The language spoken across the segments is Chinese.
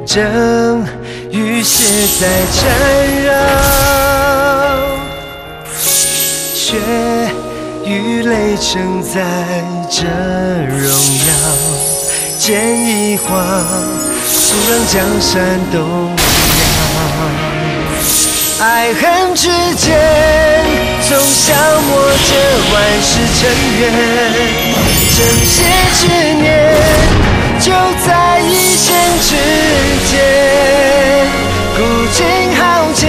正与血在缠绕，血与泪承载着荣耀，剑一划，速让江山动摇。爱恨之间，总消磨着万世尘缘，正邪之念，就在一线之间。古今豪杰，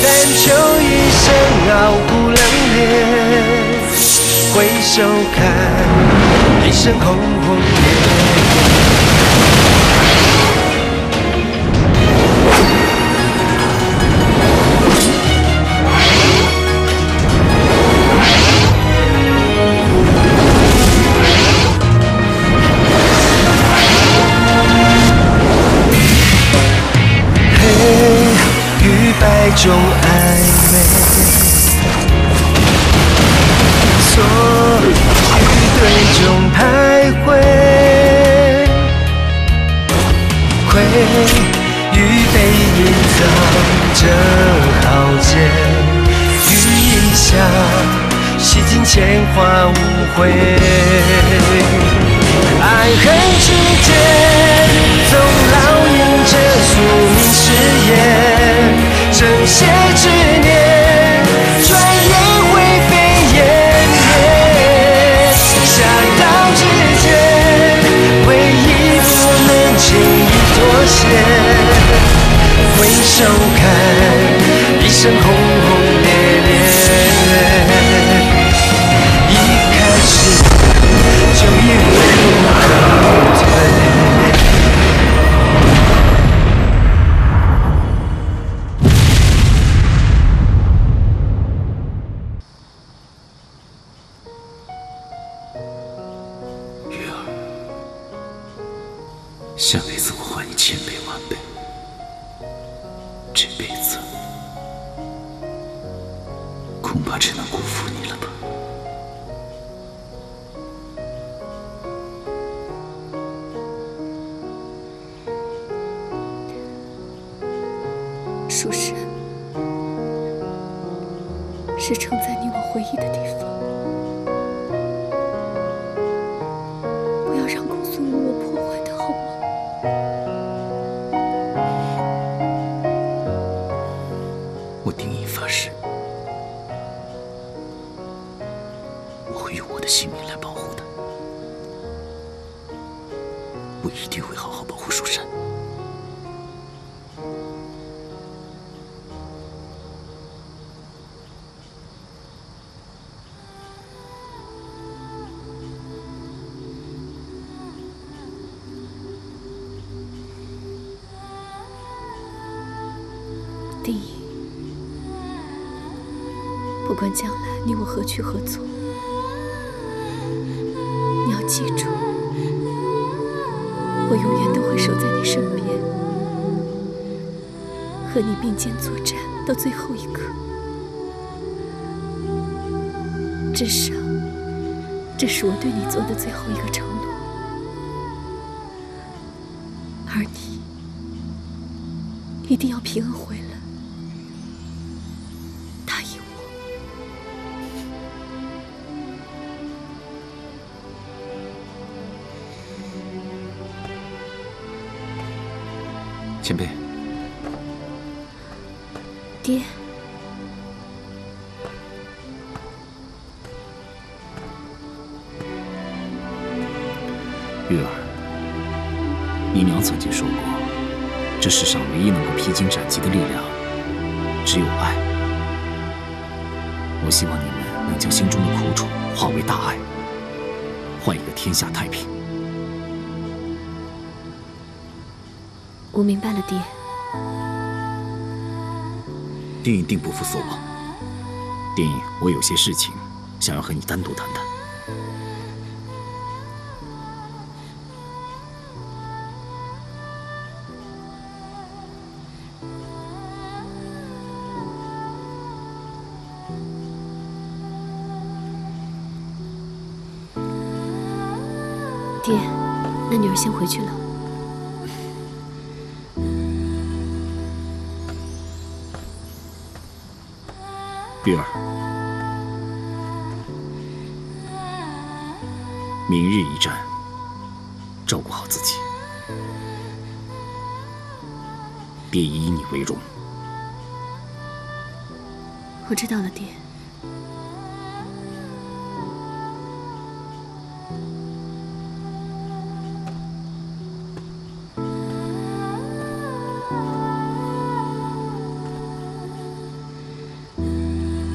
但求一生傲骨冷冽。回首看，一生轰轰烈烈。白中暧昧，错与对中徘徊，灰与背隐藏着豪杰，与一笑洗尽铅华无悔。爱恨之间，总烙印着宿命誓言。正邪之念，转眼灰飞烟灭。侠盗之间，唯一不能轻易妥协。回首看，一生轰轰烈烈。一开始就一路后退。下辈子我还你千倍万倍，这辈子恐怕只能辜负你了吧。蜀山是承载你我回忆的地方，不要让公孙无我破坏它，好吗？我定义发誓，我会用我的性命来保护它，我一定会好好保护蜀山。定义，不管将来你我何去何从，你要记住，我永远都会守在你身边，和你并肩作战到最后一刻。至少，这是我对你做的最后一个承诺。而你，一定要平安回来。前辈，爹，玉儿，你娘曾经说过，这世上唯一能够披荆斩棘的力量，只有爱。我希望你们能将心中的苦楚化为大爱，换一个天下太平。我明白了，爹。丁颖定不负所望。丁颖，我有些事情想要和你单独谈谈。爹。那女儿先回去了。玉儿，明日一战，照顾好自己，爹以你为荣。我知道了，爹。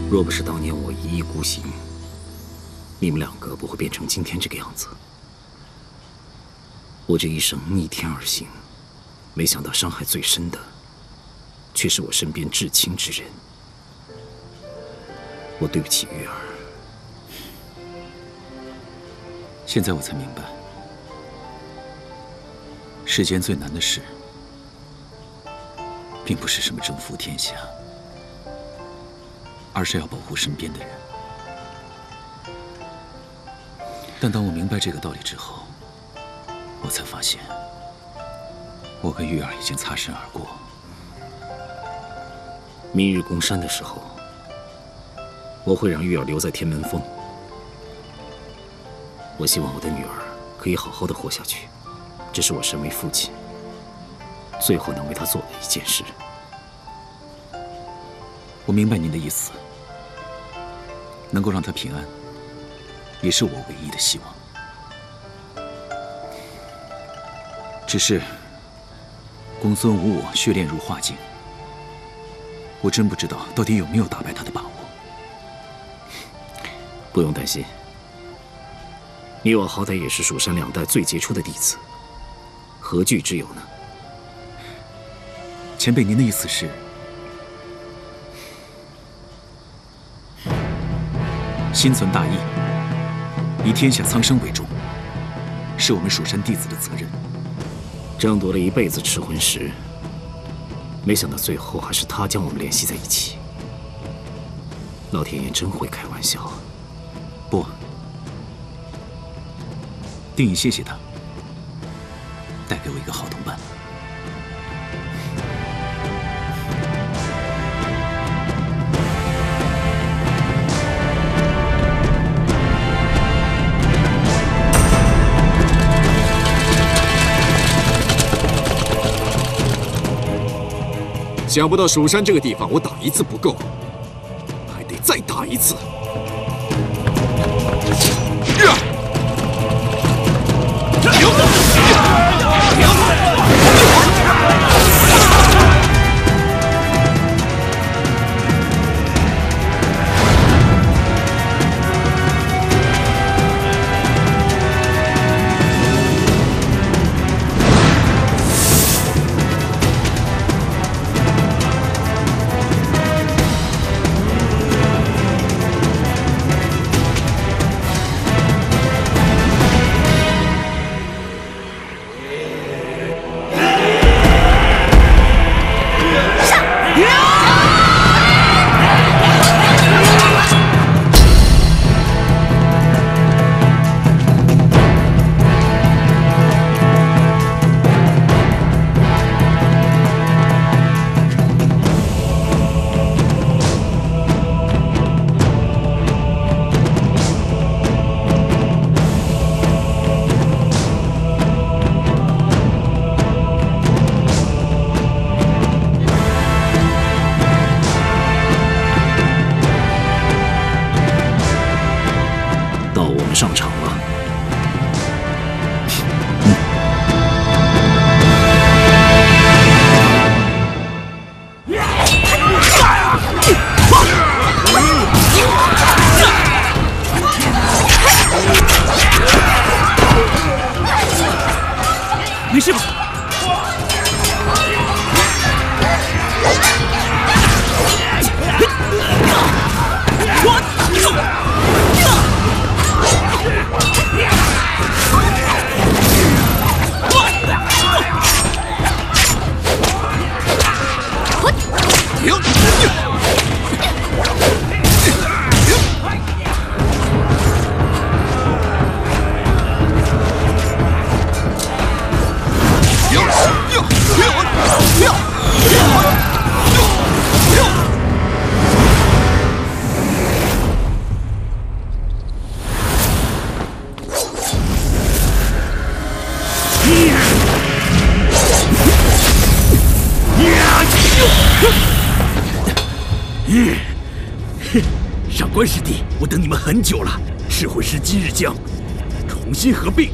若不是当年我一意孤行，你们两个不会变成今天这个样子。我这一生逆天而行，没想到伤害最深的，却是我身边至亲之人。我对不起玉儿。现在我才明白，世间最难的事，并不是什么征服天下，而是要保护身边的人。但当我明白这个道理之后，我才发现，我跟玉儿已经擦身而过。明日攻山的时候，我会让玉儿留在天门峰。我希望我的女儿可以好好的活下去，这是我身为父亲最后能为她做的一件事。我明白您的意思，能够让她平安，也是我唯一的希望。只是公孙无我血炼如化境，我真不知道到底有没有打败他的把握。不用担心，你我好歹也是蜀山2代最杰出的弟子，何惧之有呢？前辈，您的意思是？心存大义，以天下苍生为重，是我们蜀山弟子的责任。争夺了一辈子赤魂石，没想到最后还是他将我们联系在一起。老天爷真会开玩笑啊！不，定义谢谢他，带给我一个好同伴。想不到蜀山这个地方，我打一次不够，还得再打一次。上场了。没事吧？上官师弟，我等你们很久了。赤魂师今日将重新合并，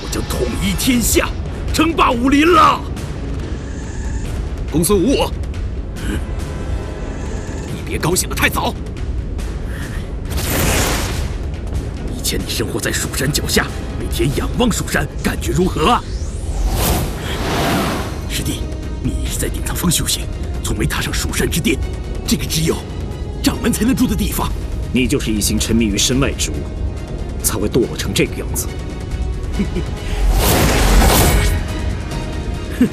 我将统一天下，称霸武林了。公孙无我，你别高兴得太早。以前你生活在蜀山脚下，每天仰望蜀山，感觉如何啊？师弟，你一直在典藏峰修行，从没踏上蜀山之巅，这个只有掌门才能住的地方。你就是一心沉迷于身外之物，才会堕落成这个样子。哼，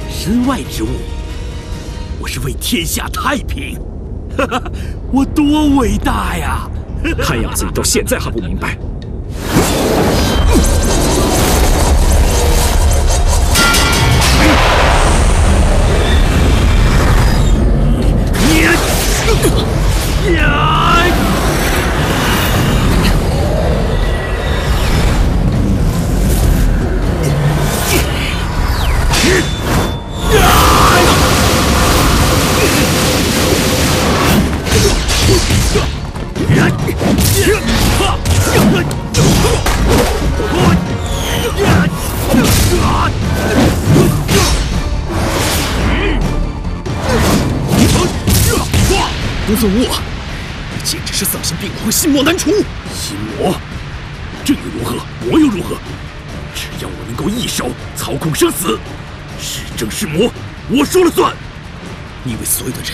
身外之物，我是为天下太平。哈哈，我多伟大呀！看样子你到现在还不明白。公孙无我，你简直是丧心病狂，心魔难除。心魔，这又如何？魔又如何？只要我能够一手操控生死，是正是魔，我说了算。你以为所有的人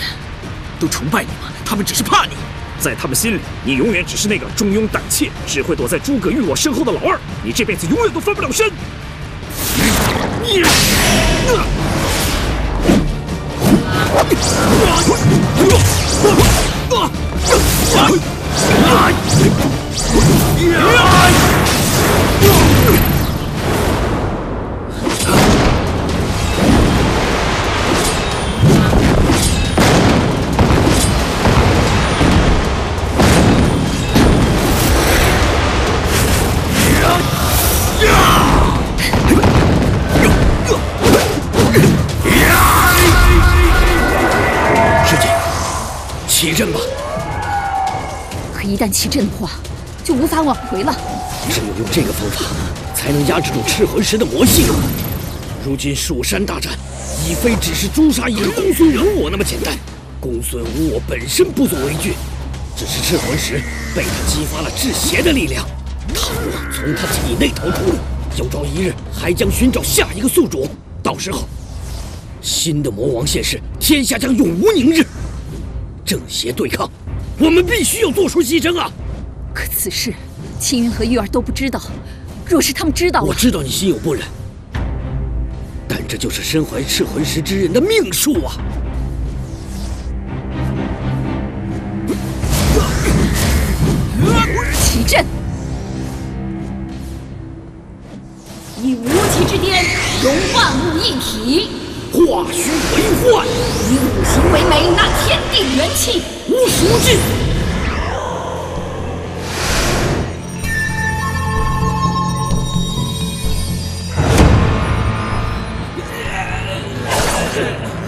都崇拜你吗？他们只是怕你，在他们心里，你永远只是那个中庸胆怯、只会躲在诸葛玉我身后的老二。你这辈子永远都翻不了身。起阵吧！可一旦起阵的话，就无法挽回了。只有用这个方法，才能压制住赤魂石的魔性。如今蜀山大战，已非只是诛杀一个公孙无我那么简单。公孙无我本身不足为惧，只是赤魂石被他激发了制邪的力量。倘若从他体内逃出，有朝一日还将寻找下一个宿主，到时候新的魔王现世，天下将永无宁日。正邪对抗，我们必须要做出牺牲啊！可此事，青云和玉儿都不知道。若是他们知道了，我知道你心有不忍，但这就是身怀赤魂石之人的命数啊！起阵！以无极之巅融万物一体，化虚为幻，以五行为媒，纳天地元气，无熟尽。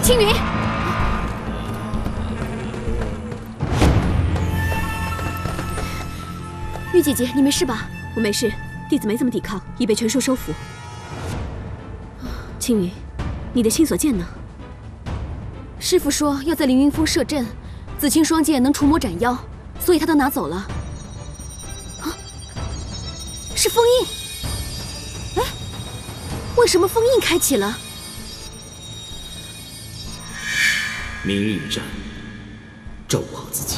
青云，玉姐姐，你没事吧？我没事，弟子没怎么抵抗，已被全兽收服。青云，你的青所剑呢？师傅说要在凌云峰设阵，紫青双剑能除魔斩妖，所以他都拿走了。啊，是封印。哎，为什么封印开启了？明日一战，照顾好自己。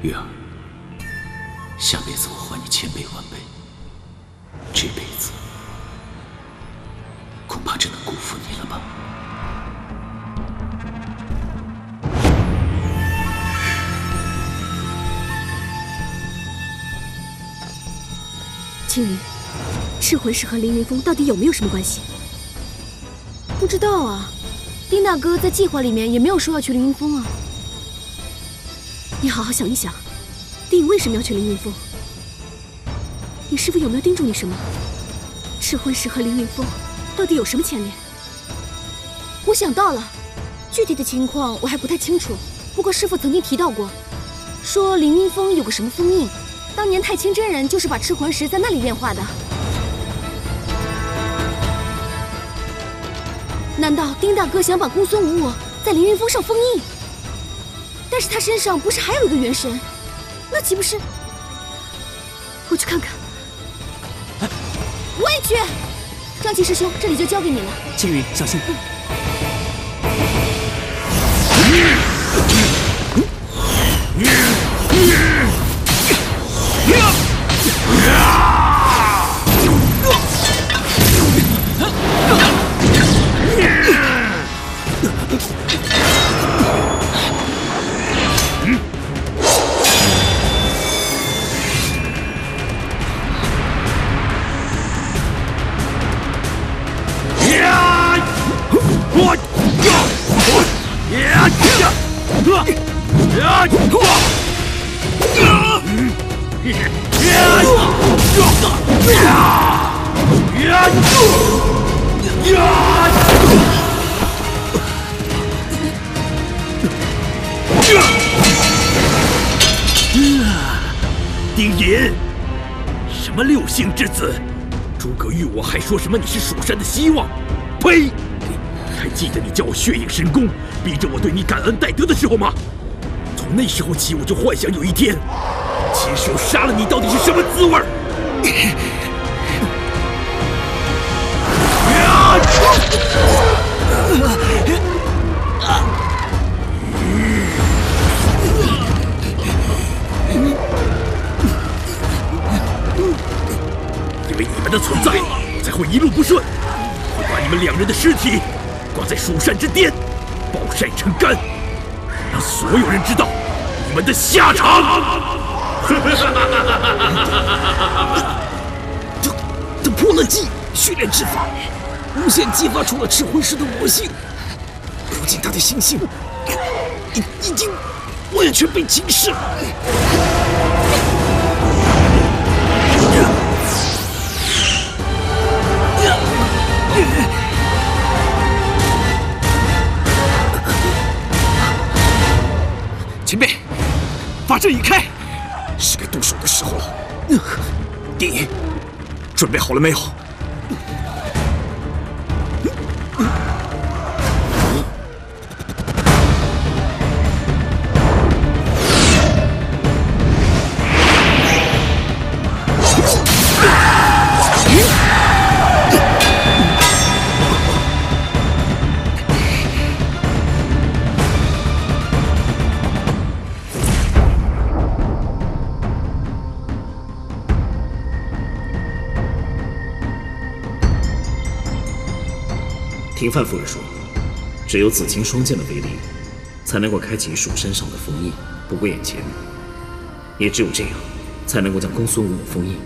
玉儿，下辈子我还你千倍万倍，这辈子恐怕只能辜负你了吧。青云，赤魂石和凌云峰到底有没有什么关系？不知道啊。丁大哥在计划里面也没有说要去凌云峰啊。你好好想一想，丁颖为什么要去凌云峰？你师父有没有叮嘱你什么？赤魂石和凌云峰到底有什么牵连？我想到了，具体的情况我还不太清楚。不过师父曾经提到过，说凌云峰有个什么封印，当年太清真人就是把赤魂石在那里炼化的。难道丁大哥想把公孙无我在凌云峰上封印？但是他身上不是还有一个元神？那岂不是？我去看看。我也去。张琪师兄，这里就交给你了。青云，小心。丁隐，什么六星之子？诸葛玉我还说什么你是蜀山的希望？呸！还记得你教我血影神功，逼着我对你感恩戴德的时候吗？从那时候起，我就幻想有一天亲手杀了你，到底是什么滋味？因为你们的存在，我才会一路不顺，会把你们两人的尸体挂在蜀山之巅，暴晒成干，让所有人知道你们的下场。他破了记，训练之法，无限激发出了赤魂石的魔性。如今他的心性已经完全被侵蚀了。前辈，法阵已开，是该动手的时候了。丁隐，准备好了没有？听范夫人说，只有紫青双剑的威力，才能够开启蜀山上的封印。不过眼前，也只有这样，才能够将公孙无我封印。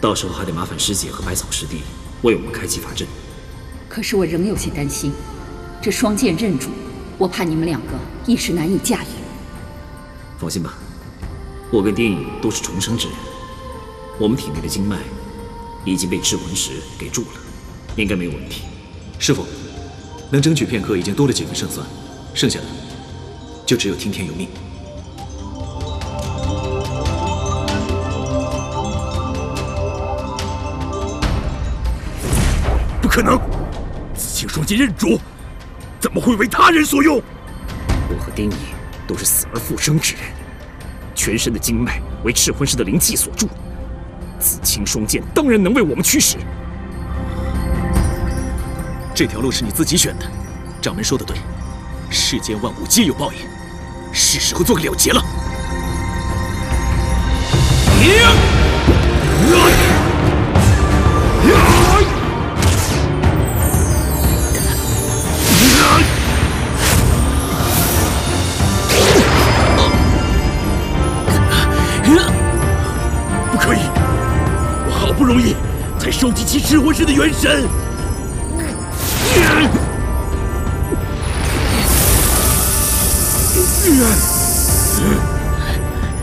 到时候还得麻烦师姐和百草师弟为我们开启法阵。可是我仍有些担心，这双剑刃主，我怕你们两个一时难以驾驭。放心吧，我跟丁隐都是重生之人，我们体内的经脉已经被赤魂石给住了，应该没有问题。师傅，能争取片刻已经多了几分胜算，剩下的就只有听天由命。不可能！紫青双剑刃主怎么会为他人所用？我和丁隐都是死而复生之人，全身的经脉为赤魂石的灵气所住。紫青双剑当然能为我们驱使。这条路是你自己选的，掌门说的对，世间万物皆有报应，是时候做个了结了。不可以！我好不容易才收集齐赤魂石的元神，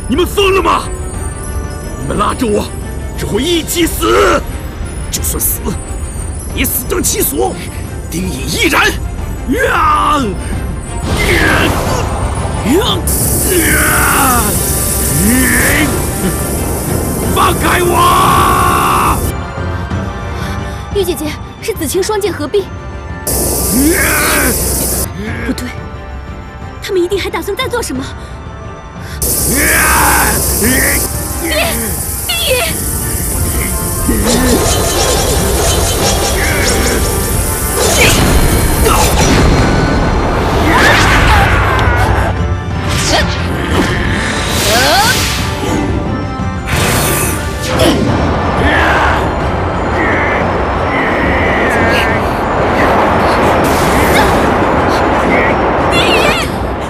你们疯了吗？你们拉着我，只会一起死。就算死，也死得其所。丁乙亦然。放开我！玉姐姐，是紫青双剑合璧。不对，他们一定还打算再做什么。丁乙！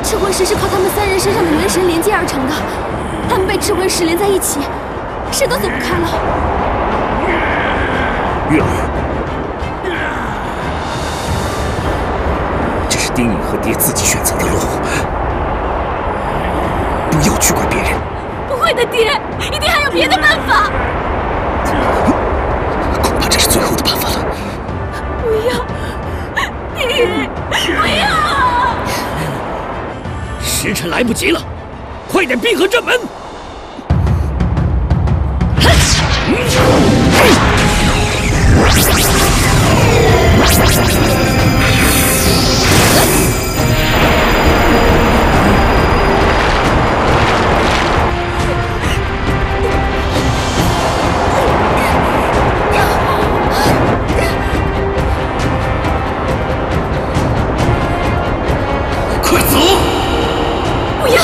赤魂石是靠他们3人身上的元神连接而成的，他们被赤魂石连在一起，谁都走不开了。月儿，这是丁颖和爹自己选择的路，不要去怪别人。不会的，爹，一定还有别的办法。恐怕这是最后的办法了。不要，爹，不要！时辰来不及了，快点闭合阵门！快走！不要！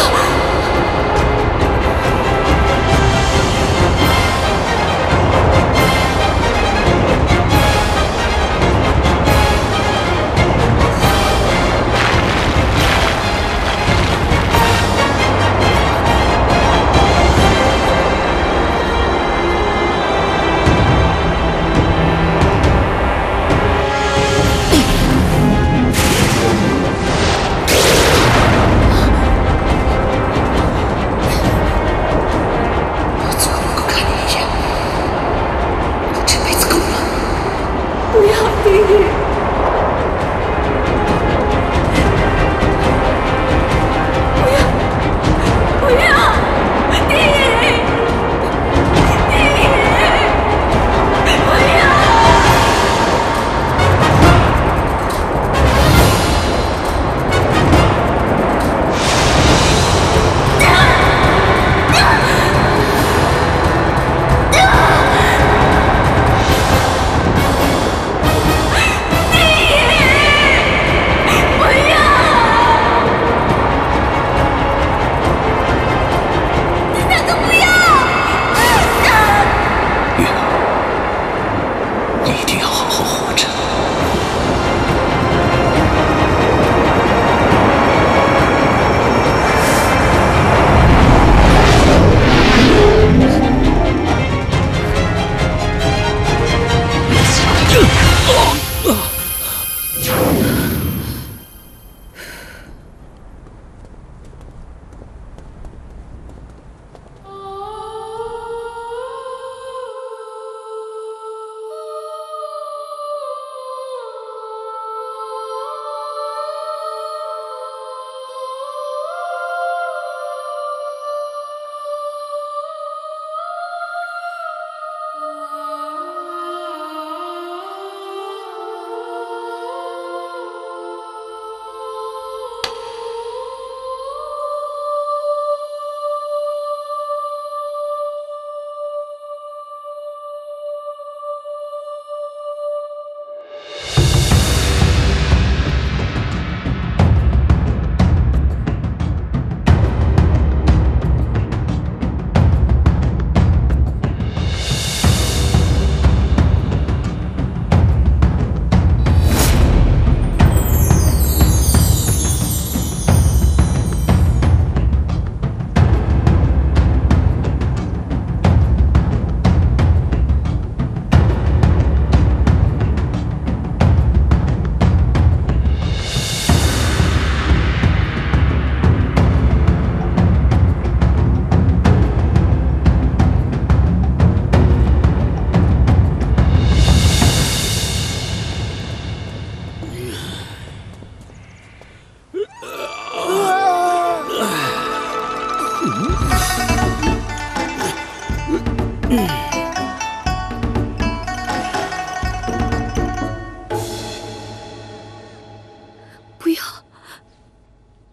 不要，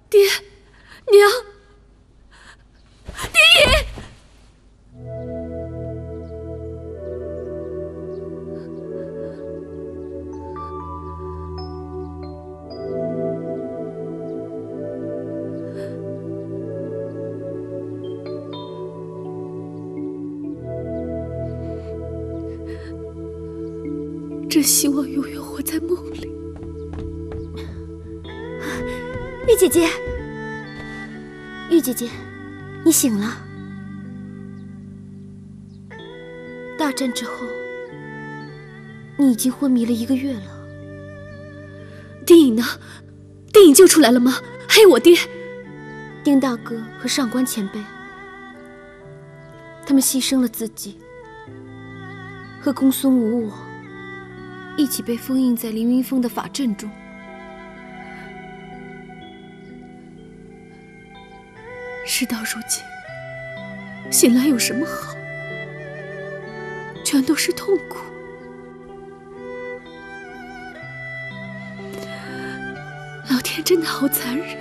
爹，娘，爹爷！真希望永远活在梦里。玉姐姐，玉姐姐，你醒了。大战之后，你已经昏迷了1个月了。丁颖呢？丁颖救出来了吗？还有我爹，丁大哥和上官前辈，他们牺牲了自己，和公孙无我一起被封印在凌云峰的法阵中。事到如今，醒来有什么好？全都是痛苦。老天真的好残忍，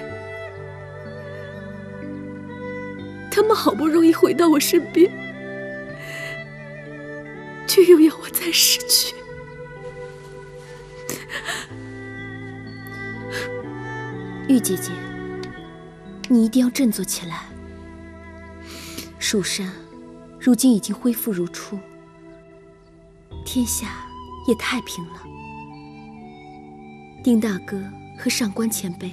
他们好不容易回到我身边，却又要我再失去。玉姐姐，你一定要振作起来。蜀山如今已经恢复如初，天下也太平了。丁大哥和上官前辈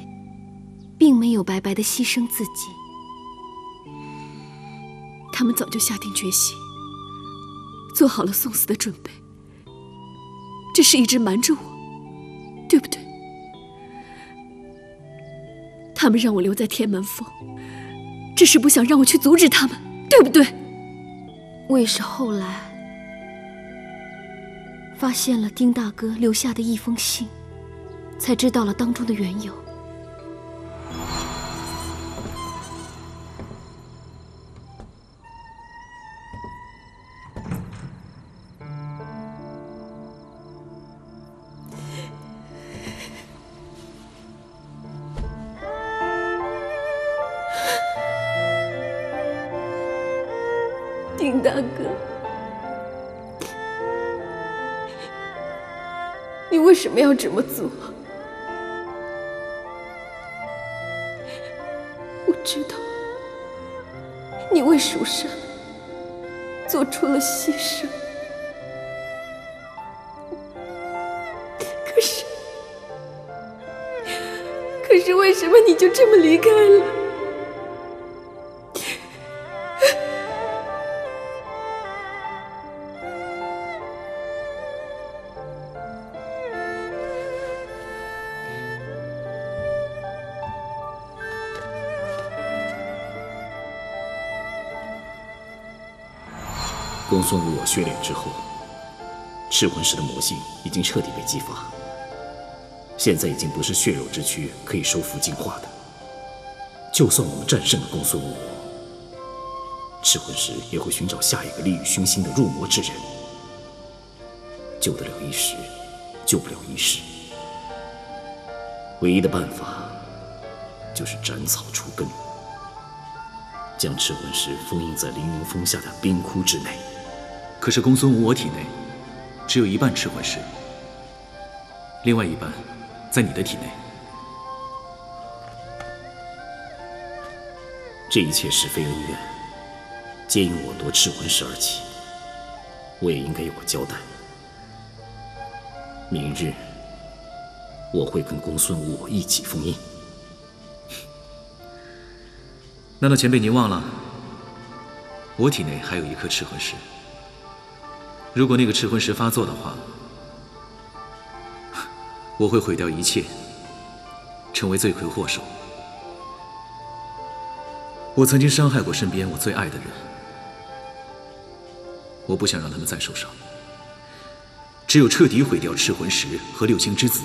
并没有白白的牺牲自己，他们早就下定决心，做好了送死的准备，只是一直瞒着我，对不对？他们让我留在天门峰，只是不想让我去阻止他们，对不对？我也是后来发现了丁大哥留下的一封信，才知道了当中的缘由。丁大哥，你为什么要这么做？我知道，你为蜀山做出了牺牲，可是为什么你就这么离开了？公孙无我血炼之后，赤魂石的魔性已经彻底被激发，现在已经不是血肉之躯可以收服净化的。就算我们战胜了公孙无我，赤魂石也会寻找下一个利欲熏心的入魔之人，救得了一时，救不了一世。唯一的办法就是斩草除根，将赤魂石封印在凌云峰下的冰窟之内。可是公孙无我体内只有一半赤魂石，另外一半在你的体内。这一切是非恩怨，皆因我夺赤魂石而起，我也应该有个交代。明日我会跟公孙无我一起封印。难道前辈您忘了，我体内还有一颗赤魂石？如果那个赤魂石发作的话，我会毁掉一切，成为罪魁祸首。我曾经伤害过身边我最爱的人，我不想让他们再受伤。只有彻底毁掉赤魂石和六星之子，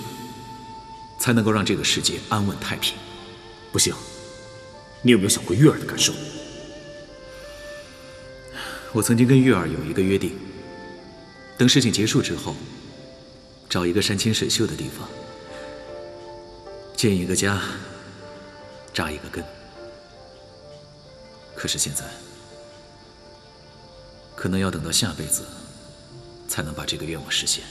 才能够让这个世界安稳太平。不行，你有没有想过月儿的感受？我曾经跟玉儿有一个约定，等事情结束之后，找一个山清水秀的地方，建一个家，扎一个根。可是现在，可能要等到下辈子，才能把这个愿望实现。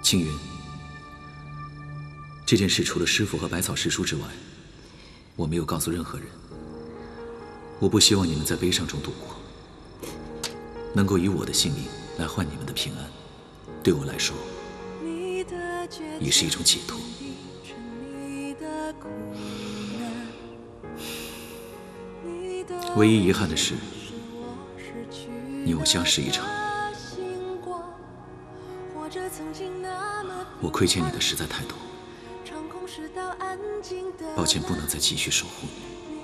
青云，这件事除了师父和百草师叔之外，我没有告诉任何人。我不希望你们在悲伤中度过，能够以我的性命来换你们的平安，对我来说也是一种解脱。唯一遗憾的是，你我相识一场，我亏欠你的实在太多，抱歉不能再继续守护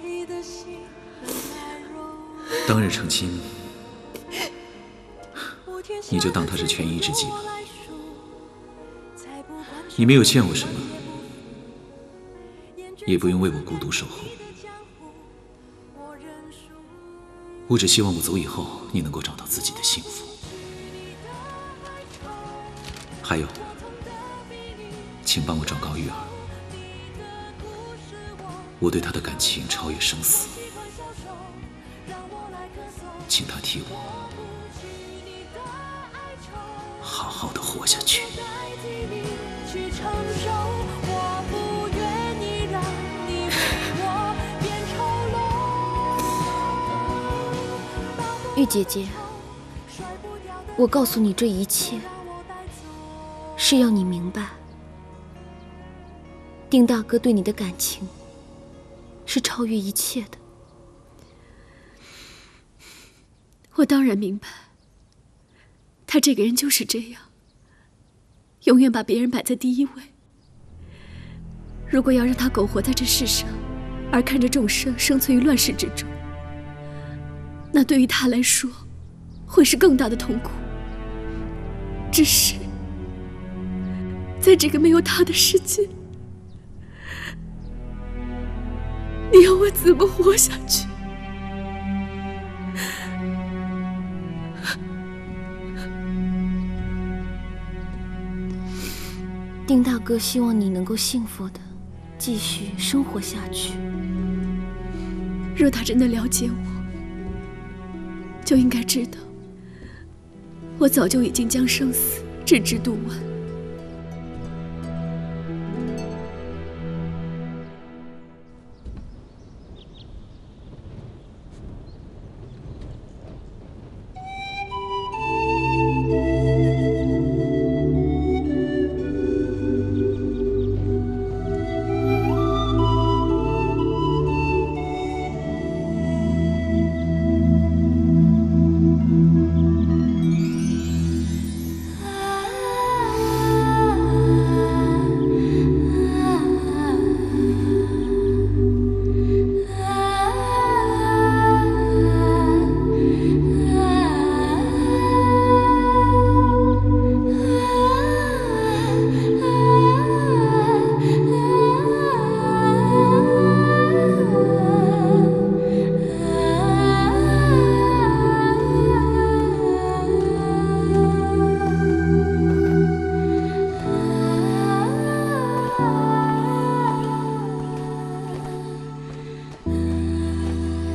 你。当日成亲，你就当它是权宜之计吧。你没有欠我什么，也不用为我孤独守候。我只希望我走以后，你能够找到自己的幸福。还有，请帮我转告玉儿，我对她的感情超越生死，请她替我好好的活下去。玉姐姐，我告诉你这一切，是要你明白，丁大哥对你的感情是超越一切的。我当然明白，他这个人就是这样，永远把别人摆在第一位。如果要让他苟活在这世上，而看着众生生存于乱世之中，那对于他来说，会是更大的痛苦。只是，在这个没有他的世界，你要我怎么活下去？丁大哥希望你能够幸福的继续生活下去。若他真的了解我，就应该知道，我早就已经将生死置之度外。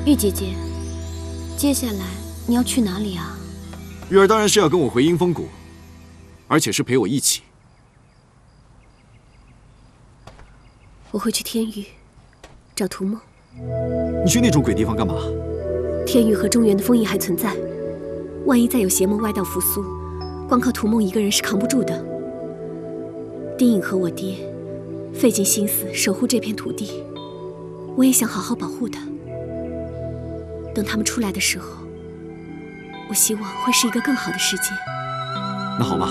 玉姐姐，接下来你要去哪里啊？玉儿当然是要跟我回阴风谷，而且是陪我一起。我会去天域找屠梦。你去那种鬼地方干嘛？天域和中原的封印还存在，万一再有邪魔歪道复苏，光靠屠梦一个人是扛不住的。丁颖和我爹费尽心思守护这片土地，我也想好好保护它。等他们出来的时候，我希望会是一个更好的世界。那好吧，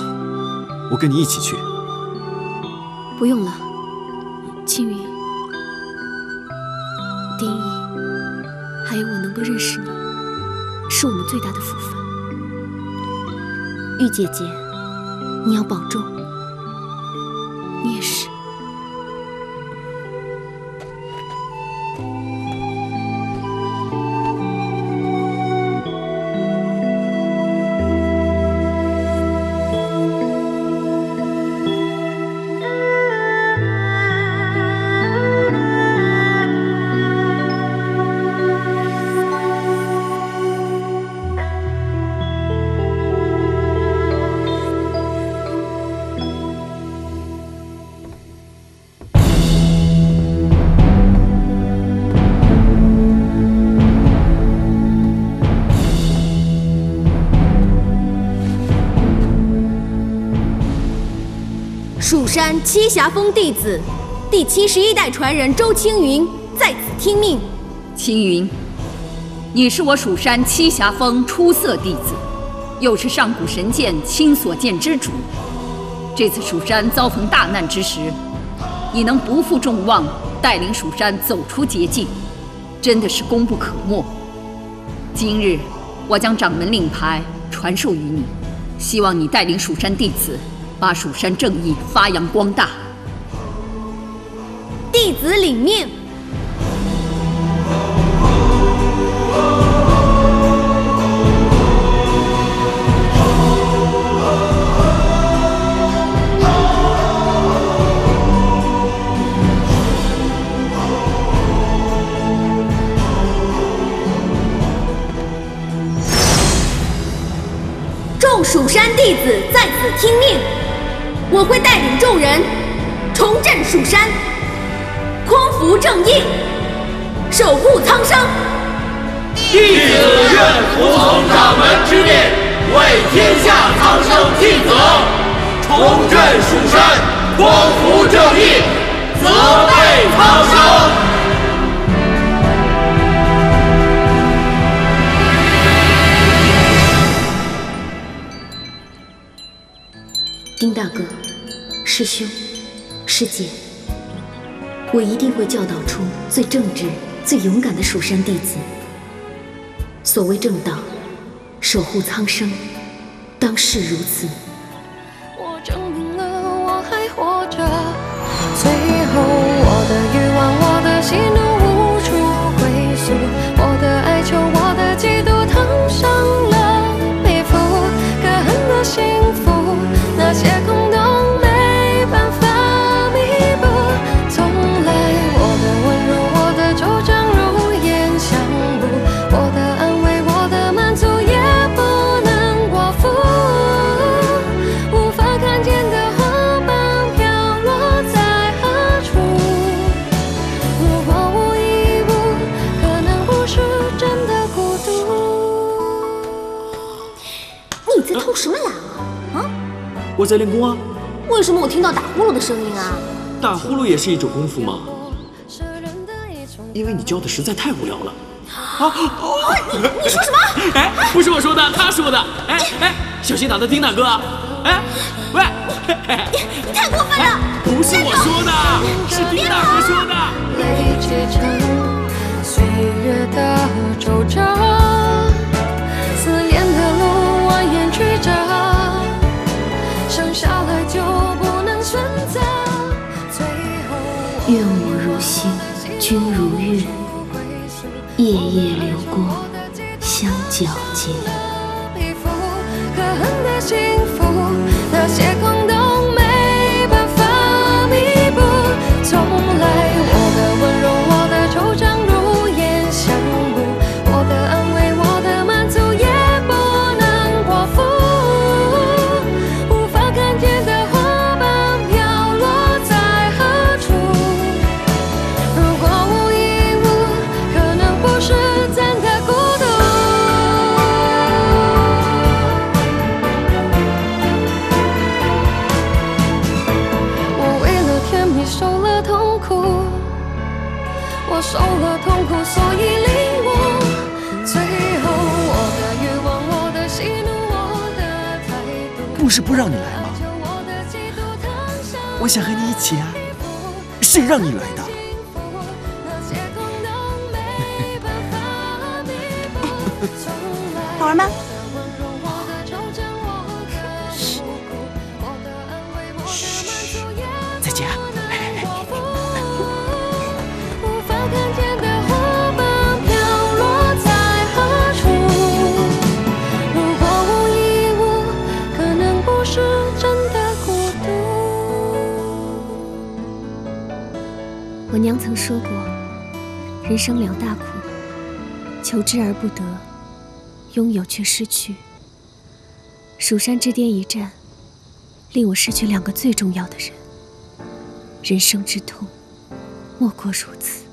我跟你一起去。不用了，青云、丁义，还有我能够认识你，是我们最大的福分。玉姐姐，你要保重。你也是。山栖霞峰弟子第71代传人周青云在此听命。青云，你是我蜀山栖霞峰出色弟子，又是上古神剑青所剑之主。这次蜀山遭逢大难之时，你能不负众望，带领蜀山走出劫境，真的是功不可没。今日我将掌门令牌传授于你，希望你带领蜀山弟子把蜀山正义发扬光大。弟子领命。众蜀山弟子在此听命，我会带领众人重振蜀山，匡扶正义，守护苍生。弟子愿服从掌门之命，为天下苍生尽责，重振蜀山，匡扶正义，责备苍生。丁大哥，师兄，师姐，我一定会教导出最正直、最勇敢的蜀山弟子。所谓正道，守护苍生，当是如此。我证明了我还活着，最后我的欲望、我的喜怒无处归宿，我的哀求、我的嫉妒烫伤了皮肤，可恨的幸福。那些空洞没办法弥补，从来我的温柔、我的惆怅如烟相补，我的安慰、我的满足也不能果腹，无法看见的花瓣飘落在何处。如果无一物，可能不是真的孤独。你在偷什么懒啊？啊？我在练功啊。为什么我听到打呼噜的声音啊？打呼噜也是一种功夫吗？因为你教的实在太无聊了。你说什么？哎，不是我说的，他说的。哎，小心打到丁大哥啊！哎，喂，你太过分了！不是我说的，是丁大哥说的。累积成岁月的皱褶，思念的路蜿蜒曲折。剩下来就不能选择，最后愿我如星，君如月，夜夜流光相皎洁。可恨的幸福，那些空洞没办法弥补。从来我的温柔、我的惆怅如烟相补，我的安慰、我的满足也不能果腹。我受了痛苦，所以领悟。最后，我的欲望、我的喜怒、我的态度，不是不让你来吗？我想和你一起啊，谁让你来的？宝儿们，嘘，再见啊。我娘曾说过，人生两大苦，求之而不得，拥有却失去。蜀山之巅一战，令我失去两个最重要的人，人生之痛，莫过如此。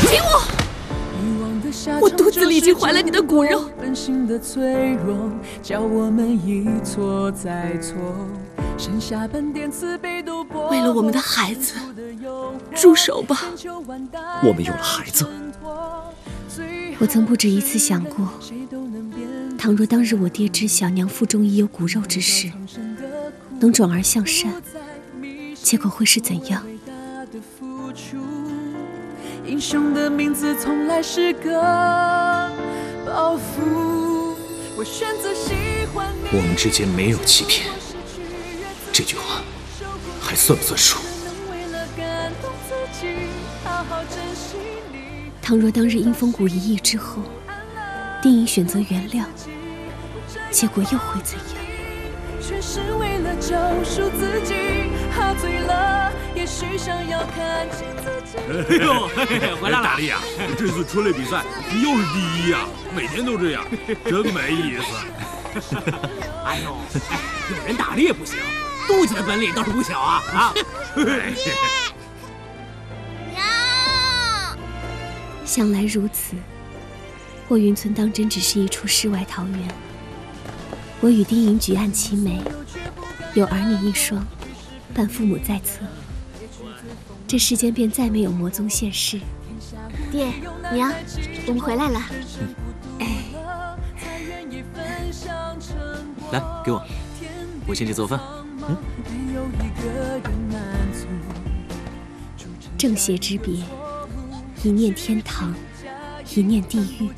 请我肚子里已经怀了你的骨肉。本性的脆弱，叫我们一错再错。为了我们的孩子，住手吧！我们有了孩子。我曾不止一次想过，倘若当日我爹知晓娘腹中已有骨肉之时，能转而向善，结果会是怎样？英雄的名字从来是个包袱。我选择喜欢你。我们之间没有欺骗，这句话还算不算数？倘若当日因风骨一役之后，丁颖选择原谅，结果又会怎样？却是为了救赎自己，喝醉了，也许想要看见自己。哎呦，回来了！大力啊，这次春类比赛你又是第一呀，每天都这样，真没意思。哎呦，有人打猎不行，妒忌的本领倒是不小啊！啊！想来如此，霍云村当真只是一处世外桃源。我与丁颖举案齐眉，有儿女一双，伴父母在侧，这世间便再没有魔宗现世。爹娘，我们回来了。来，给我，我先去做饭。正邪之别，一念天堂，一念地狱。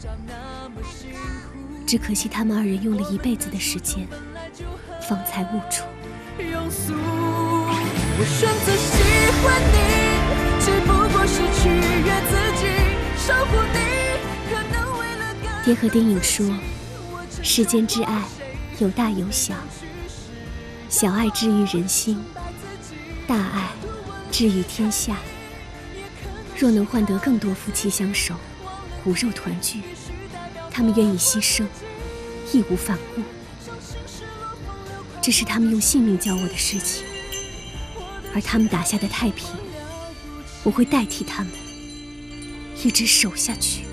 只可惜他们二人用了一辈子的时间，方才悟出。我选择喜欢你，只不过是取悦自己，守护你，可能为了感。爹和丁颖说，世间之爱有大有小，小爱治愈人心，大爱治愈天下。若能换得更多夫妻相守，骨肉团聚，他们愿意牺牲，义无反顾。这是他们用性命教我的事情，而他们打下的太平，我会代替他们，一直守下去。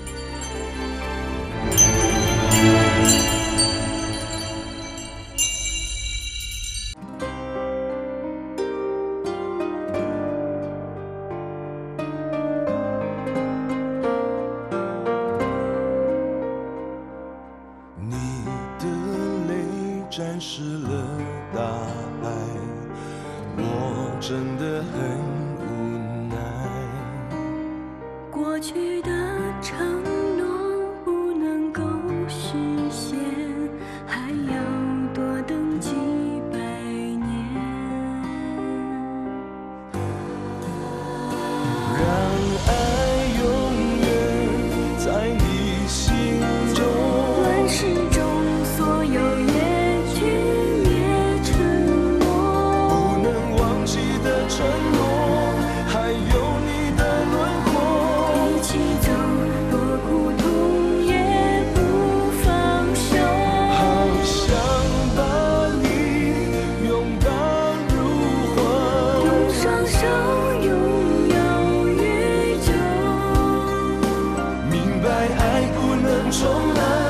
展示了大爱，我真的很无奈。过去的承诺不能够实现，还要多等几百年。让爱永远在你心中，乱世中所有承诺，还有你的轮廓，一起走，多苦痛也不放手。好想把你拥抱入怀，用双手拥有宇宙。明白爱不能重来。